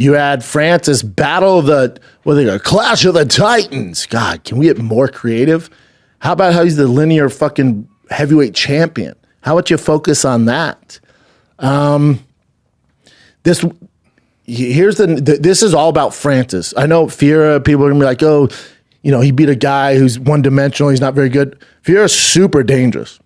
You had Francis battle of Clash of the Titans. God, can we get more creative? How about how he's the linear fucking heavyweight champion? How about you focus on that? This is all about Francis. I know Fiera, people are gonna be like, oh, he beat a guy who's one-dimensional. He's not very good. Fiera's super dangerous.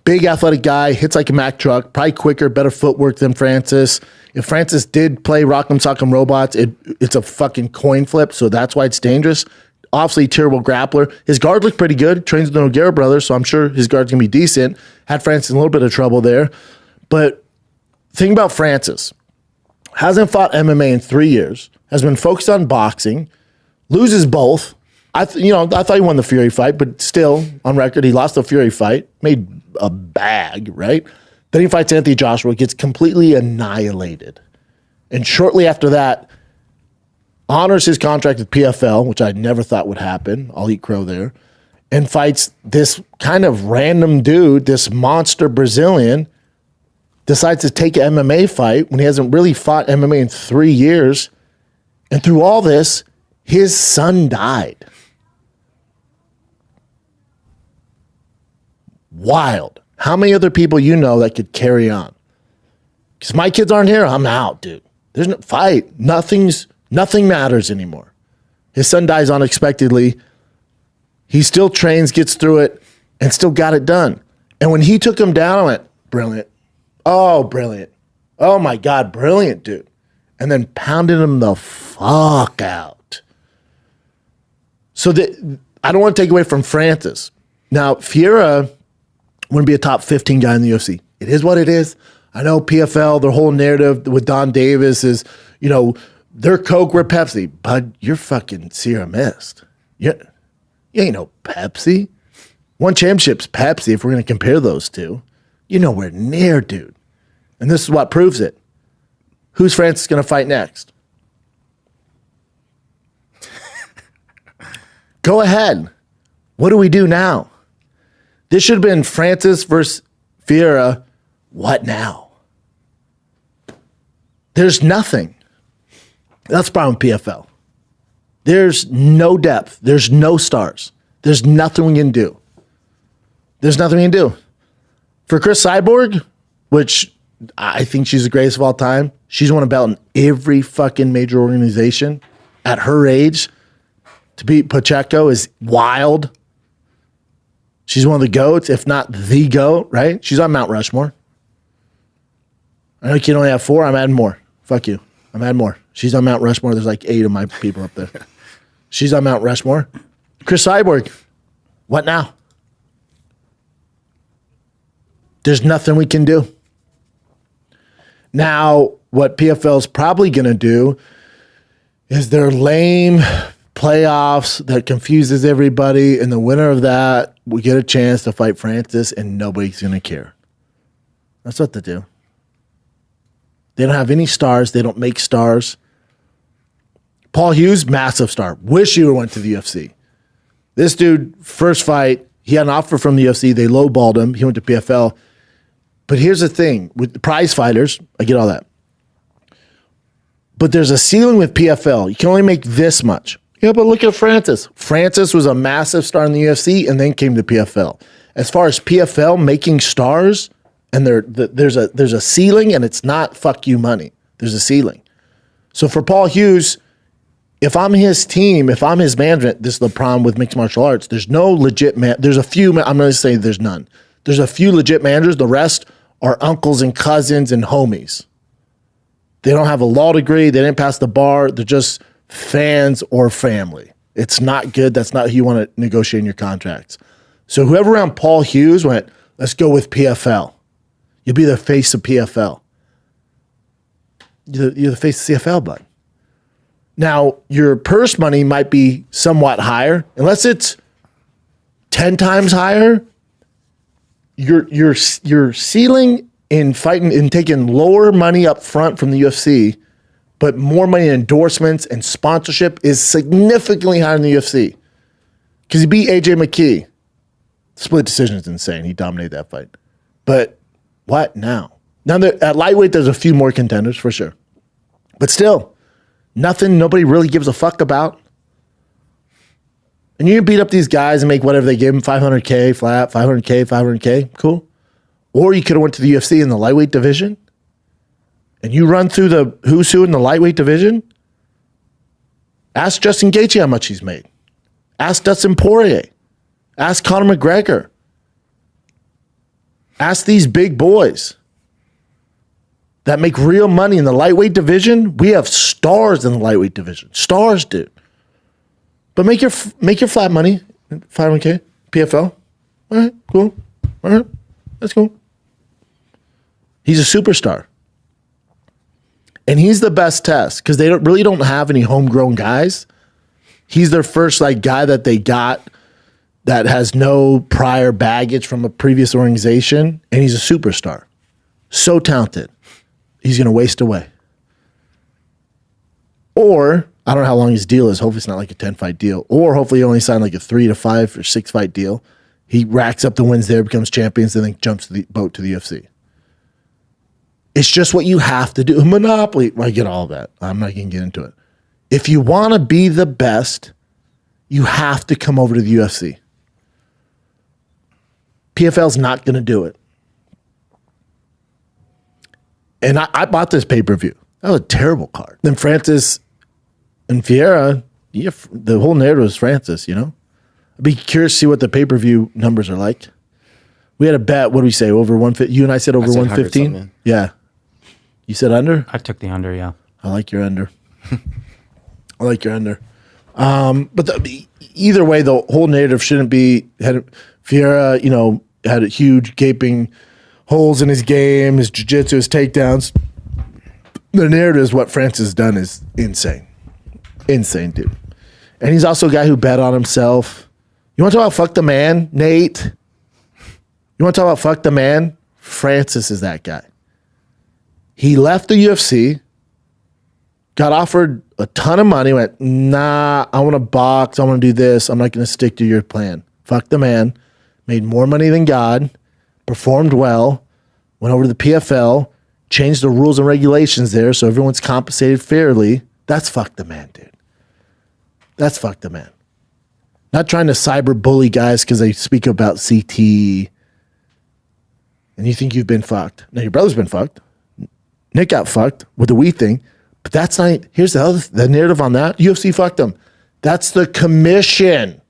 Big athletic guy, hits like a Mack truck, probably quicker, better footwork than Francis. If Francis did play Rock'em Sock'em Robots, it's a fucking coin flip, so that's why it's dangerous. Obviously, terrible grappler. His guard looked pretty good. Trains with the Nogueira brothers, so I'm sure his guard's going to be decent. Had Francis in a little bit of trouble there. But think about Francis. Hasn't fought MMA in 3 years. Has been focused on boxing. Loses both. I thought he won the Fury fight, but still, on record, he lost the Fury fight. Made a bag, right? Then he fights Anthony Joshua, gets completely annihilated. And shortly after that, honors his contract with PFL, which I never thought would happen. I'll eat crow there. And fights this kind of random dude, this monster Brazilian, decides to take an MMA fight when he hasn't really fought MMA in 3 years. And through all this, his son died. Wild. How many other people that could carry on? Because my kids aren't here, I'm out, dude. There's no fight. Nothing matters anymore. His son dies unexpectedly. He still trains, gets through it, and still got it done. And when he took him down, I went, brilliant. Oh, brilliant. Oh, my God, brilliant, dude. And then pounded him the fuck out. So I don't want to take away from Francis. Now, Fiera wouldn't be a top 15 guy in the UFC. It is what it is. I know PFL, their whole narrative with Don Davis is, they're Coke, we're Pepsi. Bud, you're fucking Sierra Mist. You ain't no Pepsi. One championship's Pepsi if we're going to compare those two. You're nowhere near, dude. And this is what proves it. Who's Francis going to fight next? Go ahead. What do we do now? This should have been Francis versus Fiera. What now? There's nothing. That's the problem with PFL. There's no depth. There's no stars. There's nothing we can do. There's nothing we can do. For Chris Cyborg, which I think she's the greatest of all time, she's won a belt in every fucking major organization. At her age, to beat Pacheco is wild. She's one of the GOATs, if not the GOAT, right? She's on Mount Rushmore. I know you can only have 4. I'm adding more. Fuck you. I'm adding more. She's on Mount Rushmore. There's like 8 of my people up there. She's on Mount Rushmore. Chris Cyborg, what now? There's nothing we can do. Now, what PFL is probably going to do is their lame playoffs that confuses everybody, and the winner of that will get a chance to fight Francis, and nobody's going to care. That's what they do. They don't have any stars. They don't make stars. Paul Hughes, massive star. Wish he would have went to the UFC. This dude, first fight, he had an offer from the UFC. They lowballed him. He went to PFL. But here's the thing. With the prize fighters, I get all that. But there's a ceiling with PFL. You can only make this much. Yeah, but look at Francis. Francis was a massive star in the UFC and then came to PFL. As far as PFL making stars, and there's a ceiling, and it's not fuck you money. There's a ceiling. So for Paul Hughes, if I'm his team, if I'm his management, this is the problem with mixed martial arts. There's no legit man. There's a few. I'm going to say there's none. There's a few legit managers. The rest are uncles and cousins and homies. They don't have a law degree. They didn't pass the bar. They're just fans or family. It's not good. That's not who you want to negotiate in your contracts. So whoever around Paul Hughes went, let's go with PFL. You'll be the face of PFL. You're the face of CFL, bud. Now, your purse money might be somewhat higher. Unless it's 10 times higher, your ceiling in fighting and taking lower money up front from the UFC, but more money in endorsements and sponsorship is significantly higher in the UFC. Because he beat AJ McKee. Split decision is insane. He dominated that fight. But what now? Now, at lightweight, there's a few more contenders for sure. But still, Nothing nobody really gives a fuck about. And you can beat up these guys and make whatever they give them, 500K flat, 500K, cool. Or you could have went to the UFC in the lightweight division and you run through the who's who in the lightweight division. Ask Justin Gaethje how much he's made. Ask Dustin Poirier. Ask Conor McGregor. Ask these big boys that make real money in the lightweight division. We have stars in the lightweight division. Stars, dude. But make your flat money, 500K, PFL. All right, cool. All right, that's cool. He's a superstar. And he's the best test because they really don't have any homegrown guys. He's their first guy that they got that has no prior baggage from a previous organization, and he's a superstar. So talented. He's going to waste away. Or, I don't know how long his deal is. Hopefully it's not like a 10-fight deal. Or hopefully he only signed like a 3 to 5 or 6-fight deal. He racks up the wins there, becomes champions, and then jumps the boat to the UFC. It's just what you have to do. Monopoly. I get all that. I'm not going to get into it. If you want to be the best, you have to come over to the UFC. PFL's not going to do it. And I bought this pay-per-view. That was a terrible card. Then Francis and Vieira, the whole narrative was Francis, you know? I'd be curious to see what the pay-per-view numbers are like. We had a bet, what do we say, over 150? You and I said over 115? Yeah. You said under? I took the under, yeah. I like your under. I like your under. But either way, the whole narrative shouldn't be Vieira, had a huge gaping holes in his game, his jiu-jitsu, his takedowns. The narrative is what Francis has done is insane. Insane, dude. And he's also a guy who bet on himself. You want to talk about fuck the man, Nate? You want to talk about fuck the man? Francis is that guy. He left the UFC, got offered a ton of money, went, nah, I want to box, I want to do this, I'm not going to stick to your plan. Fuck the man. Made more money than God, performed well, went over to the PFL, changed the rules and regulations there so everyone's compensated fairly. That's fuck the man, dude. That's fuck the man. Not trying to cyber bully guys because they speak about CT and you think you've been fucked. Now, your brother's been fucked. Nick got fucked with the weed thing, but that's not, here's the narrative on that. UFC fucked him. That's the commission.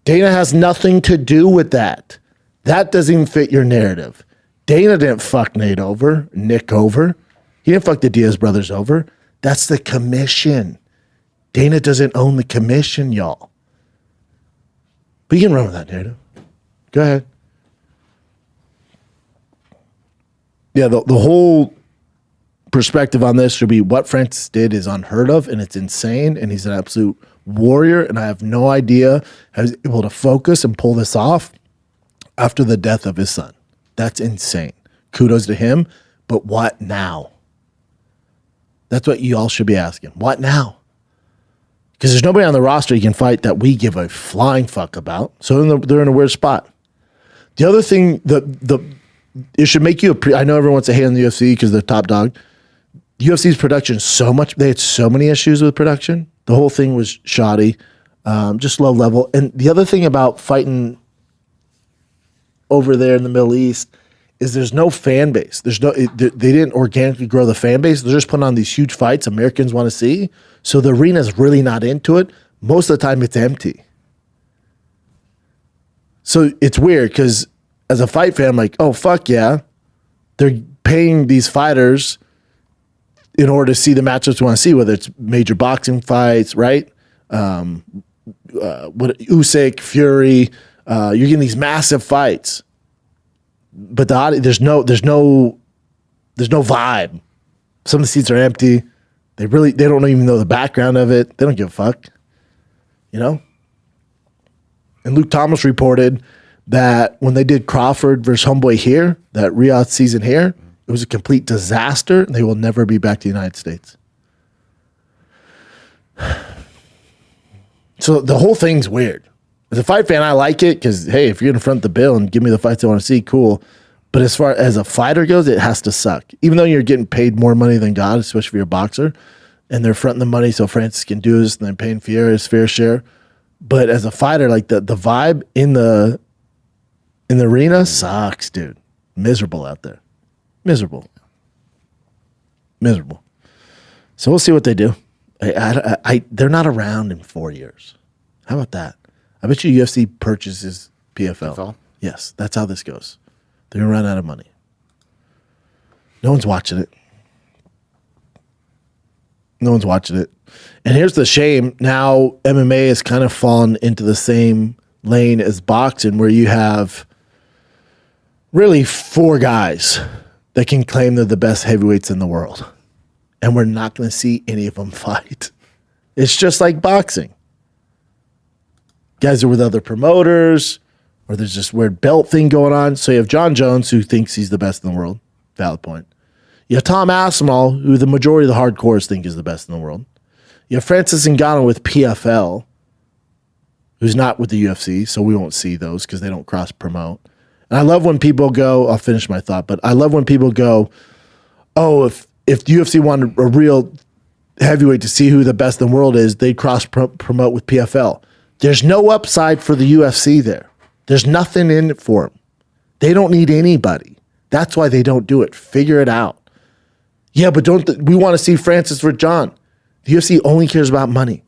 Dana has nothing to do with that. That doesn't even fit your narrative. Dana didn't fuck Nate over, Nick over. He didn't fuck the Diaz brothers over. That's the commission. Dana doesn't own the commission, y'all. But you can run with that narrative. Go ahead. Yeah, the whole perspective on this should be what Francis did is unheard of, and it's insane, and he's an absolute warrior, and I have no idea how he's able to focus and pull this off after the death of his son. That's insane. Kudos to him, but what now? That's what you all should be asking. What now? Because there's nobody on the roster you can fight that we give a flying fuck about, so they're in a weird spot. The other thing, it should make you, I know everyone wants to hate on the UFC because they're top dog. UFC's production so much, they had so many issues with production. The whole thing was shoddy, just low level. And the other thing about fighting over there in the Middle East is there's no fan base. They didn't organically grow the fan base. They're just putting on these huge fights Americans want to see. So the arena's really not into it. Most of the time it's empty. So it's weird because as a fight fan, I'm like, oh, fuck yeah. They're paying these fighters in order to see the matchups we want to see, whether it's major boxing fights, right? Usyk, Fury, you're getting these massive fights, but there's no vibe. Some of the seats are empty. They don't even know the background of it. They don't give a fuck, you know. And Luke Thomas reported that when they did Crawford versus Homeboy here, that Riyadh season here, it was a complete disaster, and they will never be back to the United States. So the whole thing's weird. As a fight fan, I like it because, hey, if you're going to front the bill and give me the fights I want to see, cool. But as far as a fighter goes, it has to suck. Even though you're getting paid more money than God, especially if you're a boxer, and they're fronting the money so Francis can do this and then paying Fiera his fair share. But as a fighter, like the vibe in the arena sucks, dude. Miserable out there. Miserable. So we'll see what they do. They're not around in 4 years. How about that? I bet you UFC purchases PFL. Yes, that's how this goes. They're going to run out of money. No one's watching it. And here's the shame. Now MMA has kind of fallen into the same lane as boxing, where you have really 4 guys that can claim they're the best heavyweights in the world. And we're not going to see any of them fight. It's just like boxing. Guys are with other promoters, or there's this weird belt thing going on. So you have John Jones, who thinks he's the best in the world. Valid point. You have Tom Aspinall, who the majority of the hardcores think is the best in the world. You have Francis Ngannou with PFL, who's not with the UFC, so we won't see those because they don't cross-promote. And I love when people go, I'll finish my thought, but I love when people go, oh, if the UFC wanted a real heavyweight to see who the best in the world is, they'd cross-promote with PFL. There's no upside for the UFC there. There's nothing in it for them. They don't need anybody. That's why they don't do it. Figure it out. Yeah, but we want to see Francis for John. The UFC only cares about money.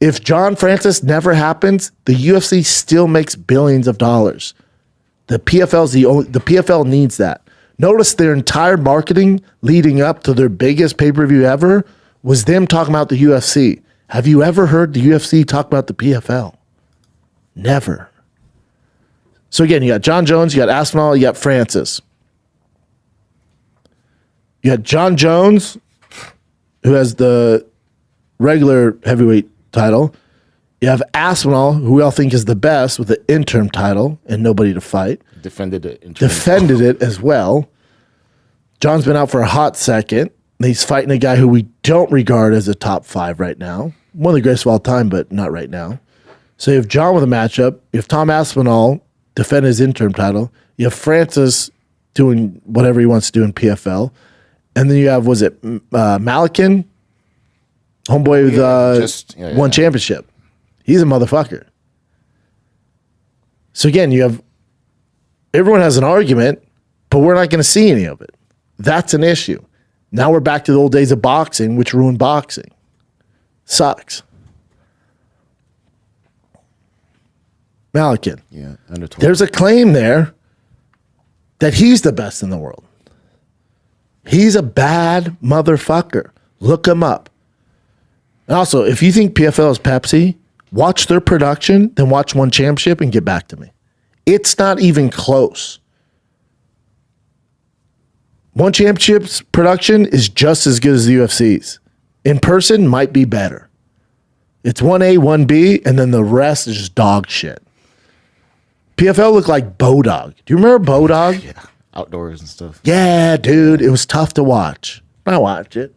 If John Francis never happens, the UFC still makes billions of dollars. The PFL needs that. Notice their entire marketing leading up to their biggest pay-per-view ever was them talking about the UFC. Have you ever heard the UFC talk about the PFL? Never. So again, you got John Jones, you got Aspinall, you got Francis. You got John Jones, who has the regular heavyweight title. You have Aspinall, who we all think is the best, with the interim title and nobody to fight. Defended it. Defended it as well. John's been out for a hot second. He's fighting a guy who we don't regard as a top 5 right now. One of the greatest of all time, but not right now. So you have John with a matchup. You have Tom Aspinall defend his interim title. You have Francis doing whatever he wants to do in PFL. And then you have, was it Malakin? Homeboy with one championship. He's a motherfucker. So again, you have, everyone has an argument, but we're not going to see any of it. That's an issue. Now we're back to the old days of boxing, which ruined boxing. Sucks. Malakin. Yeah, under 12. There's a claim there that he's the best in the world. He's a bad motherfucker. Look him up. And also, if you think PFL is Pepsi, watch their production, then watch one championship and get back to me. It's not even close. One championship's production is just as good as the UFC's. In person, might be better. It's 1A, 1B, and then the rest is just dog shit. PFL looked like Bodog. Do you remember Bodog? Yeah, outdoors and stuff. Yeah, dude. It was tough to watch. I watch it.